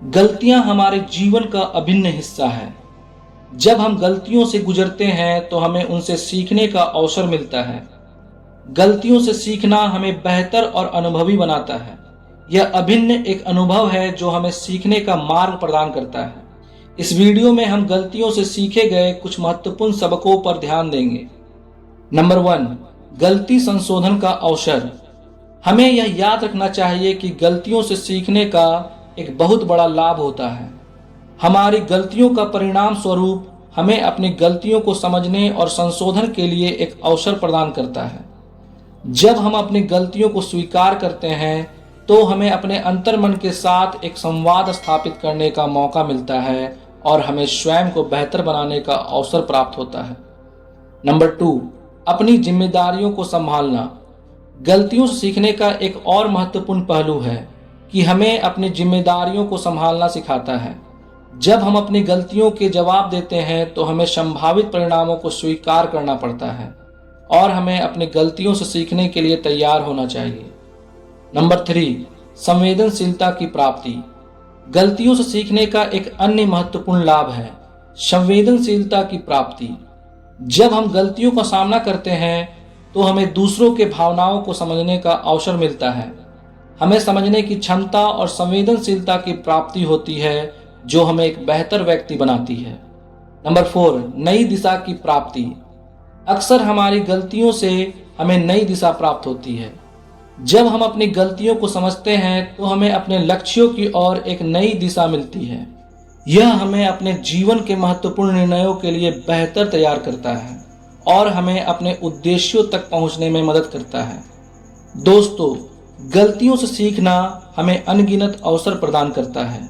गलतियां हमारे जीवन का अभिन्न हिस्सा है। जब हम गलतियों से गुजरते हैं तो हमें उनसे सीखने का अवसर मिलता है। गलतियों से सीखना हमें बेहतर और अनुभवी बनाता है। यह अभिन्न एक अनुभव है जो हमें सीखने का मार्ग प्रदान करता है। इस वीडियो में हम गलतियों से सीखे गए कुछ महत्वपूर्ण सबकों पर ध्यान देंगे। नंबर 1, गलती संशोधन का अवसर। हमें यह याद रखना चाहिए कि गलतियों से सीखने का एक बहुत बड़ा लाभ होता है। हमारी गलतियों का परिणाम स्वरूप हमें अपनी गलतियों को समझने और संशोधन के लिए एक अवसर प्रदान करता है। जब हम अपनी गलतियों को स्वीकार करते हैं तो हमें अपने अंतर्मन के साथ एक संवाद स्थापित करने का मौका मिलता है और हमें स्वयं को बेहतर बनाने का अवसर प्राप्त होता है। नंबर 2, अपनी जिम्मेदारियों को संभालना। गलतियों से सीखने का एक और महत्वपूर्ण पहलू है कि हमें अपनी जिम्मेदारियों को संभालना सिखाता है। जब हम अपनी गलतियों के जवाब देते हैं तो हमें संभावित परिणामों को स्वीकार करना पड़ता है और हमें अपनी गलतियों से सीखने के लिए तैयार होना चाहिए। नंबर 3, संवेदनशीलता की प्राप्ति। गलतियों से सीखने का एक अन्य महत्वपूर्ण लाभ है संवेदनशीलता की प्राप्ति। जब हम गलतियों का सामना करते हैं तो हमें दूसरों के भावनाओं को समझने का अवसर मिलता है। हमें समझने की क्षमता और संवेदनशीलता की प्राप्ति होती है जो हमें एक बेहतर व्यक्ति बनाती है। नंबर 4, नई दिशा की प्राप्ति। अक्सर हमारी गलतियों से हमें नई दिशा प्राप्त होती है। जब हम अपनी गलतियों को समझते हैं तो हमें अपने लक्ष्यों की ओर एक नई दिशा मिलती है। यह हमें अपने जीवन के महत्वपूर्ण निर्णयों के लिए बेहतर तैयार करता है और हमें अपने उद्देश्यों तक पहुंचने में मदद करता है। दोस्तों, गलतियों से सीखना हमें अनगिनत अवसर प्रदान करता है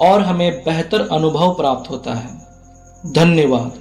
और हमें बेहतर अनुभव प्राप्त होता है। धन्यवाद।